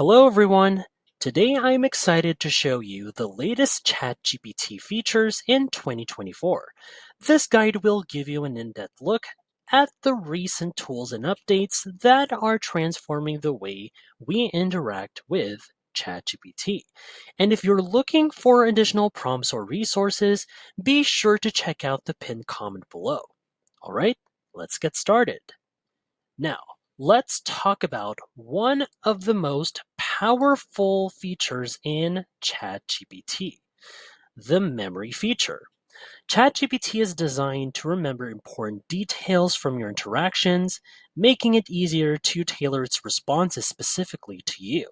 Hello everyone! Today I'm excited to show you the latest ChatGPT features in 2024. This guide will give you an in-depth look at the recent tools and updates that are transforming the way we interact with ChatGPT. And if you're looking for additional prompts or resources, be sure to check out the pinned comment below. Alright, let's get started. Now, let's talk about one of the most powerful features in ChatGPT, the memory feature. ChatGPT is designed to remember important details from your interactions, making it easier to tailor its responses specifically to you.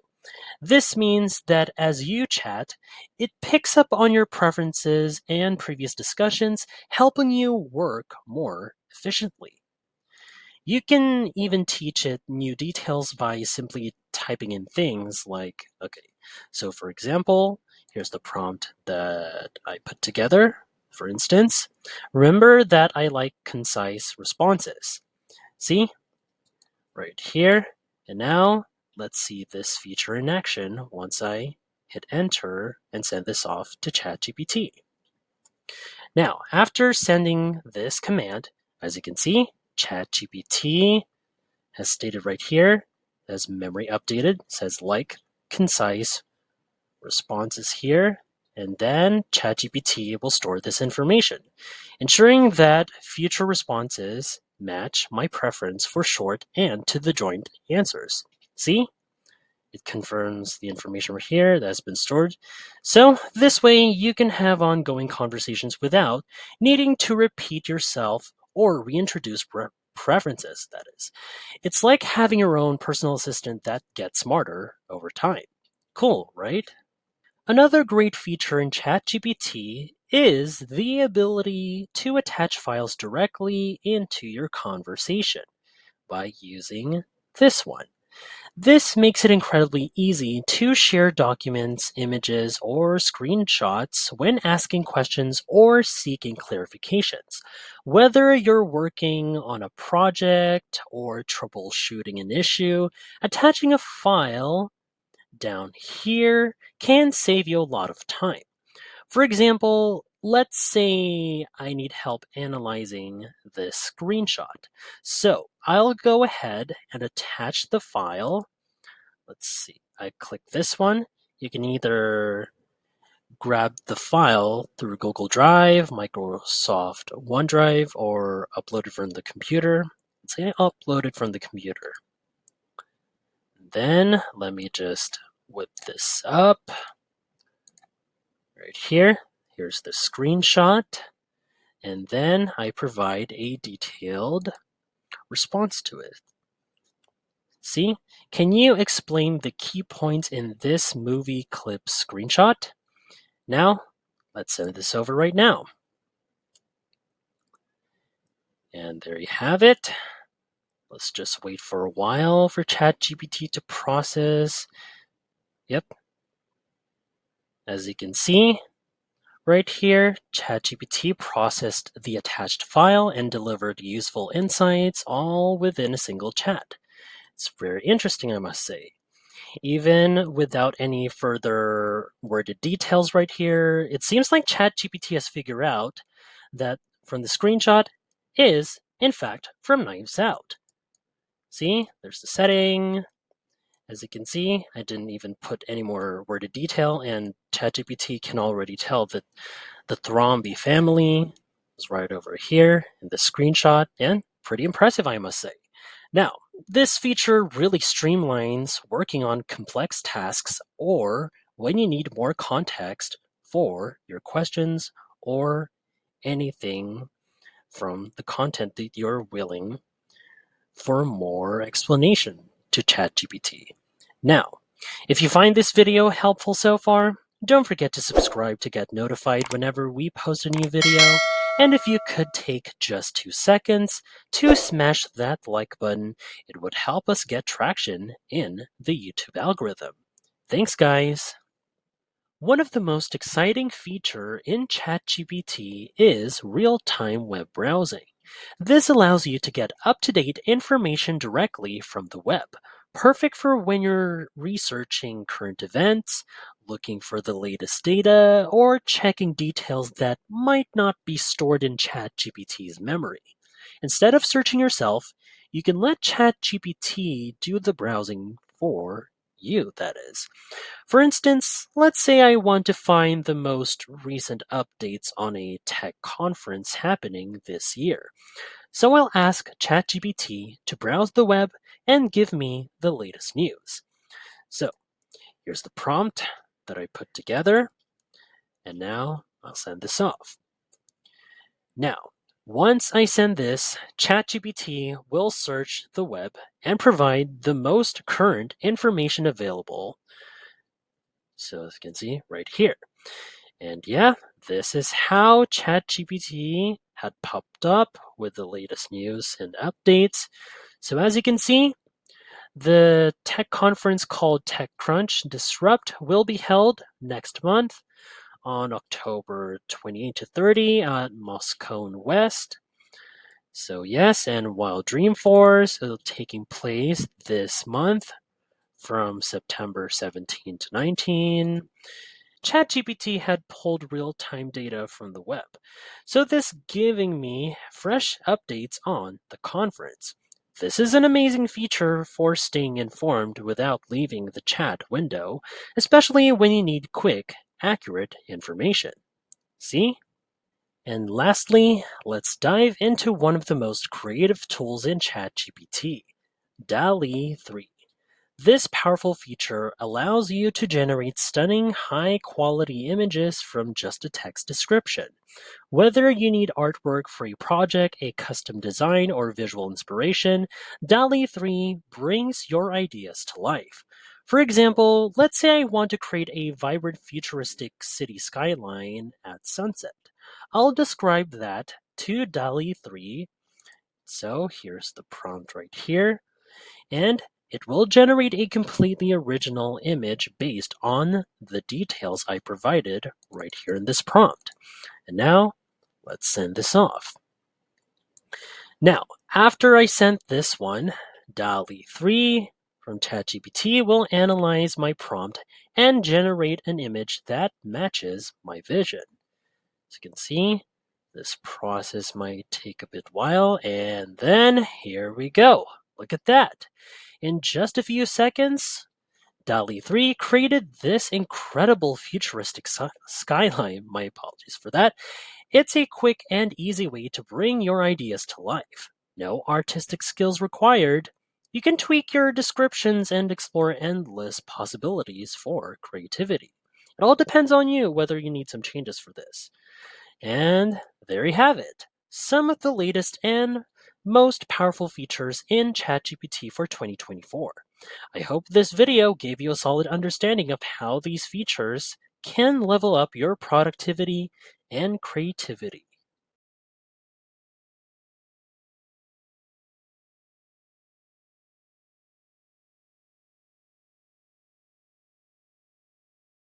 This means that as you chat, it picks up on your preferences and previous discussions, helping you work more efficiently. You can even teach it new details by simply typing in things like, okay, so for example, here's the prompt that I put together. For instance, remember that I like concise responses. See, right here. And now let's see this feature in action once I hit enter and send this off to ChatGPT. Now, after sending this command, as you can see, ChatGPT has stated right here, as memory updated, says like, concise, responses here, and then ChatGPT will store this information, ensuring that future responses match my preference for short and to the point answers. See? It confirms the information right here that has been stored. So this way you can have ongoing conversations without needing to repeat yourself or reintroduce preferences, that is. It's like having your own personal assistant that gets smarter over time. Cool, right? Another great feature in ChatGPT is the ability to attach files directly into your conversation by using this one. This makes it incredibly easy to share documents, images, or screenshots when asking questions or seeking clarifications. Whether you're working on a project or troubleshooting an issue, attaching a file down here can save you a lot of time. For example, let's say I need help analyzing this screenshot. So I'll go ahead and attach the file. Let's see, I click this one. You can either grab the file through Google Drive, Microsoft OneDrive, or upload it from the computer. Let's say I upload it from the computer. Then let me just whip this up right here. Here's the screenshot. And then I provide a detailed response to it. See? Can you explain the key points in this movie clip screenshot? Now, let's send this over right now. And there you have it. Let's just wait for a while for ChatGPT to process. Yep. As you can see, right here, ChatGPT processed the attached file and delivered useful insights all within a single chat. It's very interesting, I must say. Even without any further worded details right here, it seems like ChatGPT has figured out that from the screenshot is, in fact, from Knives Out. See, there's the setting. As you can see, I didn't even put any more worded detail, and ChatGPT can already tell that the Thromby family is right over here in the screenshot, and pretty impressive, I must say. Now, this feature really streamlines working on complex tasks or when you need more context for your questions or anything from the content that you're willing for more explanation to ChatGPT. Now, if you find this video helpful so far, don't forget to subscribe to get notified whenever we post a new video. And if you could take just 2 seconds to smash that like button, it would help us get traction in the YouTube algorithm. Thanks, guys. One of the most exciting features in ChatGPT is real-time web browsing. This allows you to get up-to-date information directly from the web, perfect for when you're researching current events, looking for the latest data, or checking details that might not be stored in ChatGPT's memory. Instead of searching yourself, you can let ChatGPT do the browsing for you, that is. For instance, let's say I want to find the most recent updates on a tech conference happening this year. So I'll ask ChatGPT to browse the web and give me the latest news. So here's the prompt that I put together, and now I'll send this off. Now, once I send this, ChatGPT will search the web and provide the most current information available. So as you can see right here. And yeah, this is how ChatGPT had popped up with the latest news and updates. So as you can see, the tech conference called TechCrunch Disrupt will be held next month on October 28 to 30 at Moscone West. So yes, and while Dreamforce is taking place this month from September 17 to 19, ChatGPT had pulled real-time data from the web, so this giving me fresh updates on the conference. This is an amazing feature for staying informed without leaving the chat window, especially when you need quick, accurate information. See? And lastly, let's dive into one of the most creative tools in ChatGPT, DALL-E 3. This powerful feature allows you to generate stunning, high-quality images from just a text description. Whether you need artwork for a project, a custom design, or visual inspiration, DALL-E 3 brings your ideas to life. For example, let's say I want to create a vibrant futuristic city skyline at sunset. I'll describe that to DALL-E 3. So here's the prompt right here. And it will generate a completely original image based on the details I provided right here in this prompt. And now, let's send this off. Now, after I sent this one, DALL-E 3 from ChatGPT will analyze my prompt and generate an image that matches my vision. As you can see, this process might take a bit while, and then here we go. Look at that. In just a few seconds, DALL-E 3 created this incredible futuristic skyline. My apologies for that. It's a quick and easy way to bring your ideas to life. No artistic skills required. You can tweak your descriptions and explore endless possibilities for creativity. It all depends on you whether you need some changes for this. And there you have it. Some of the latest and most powerful features in ChatGPT for 2024. I hope this video gave you a solid understanding of how these features can level up your productivity and creativity.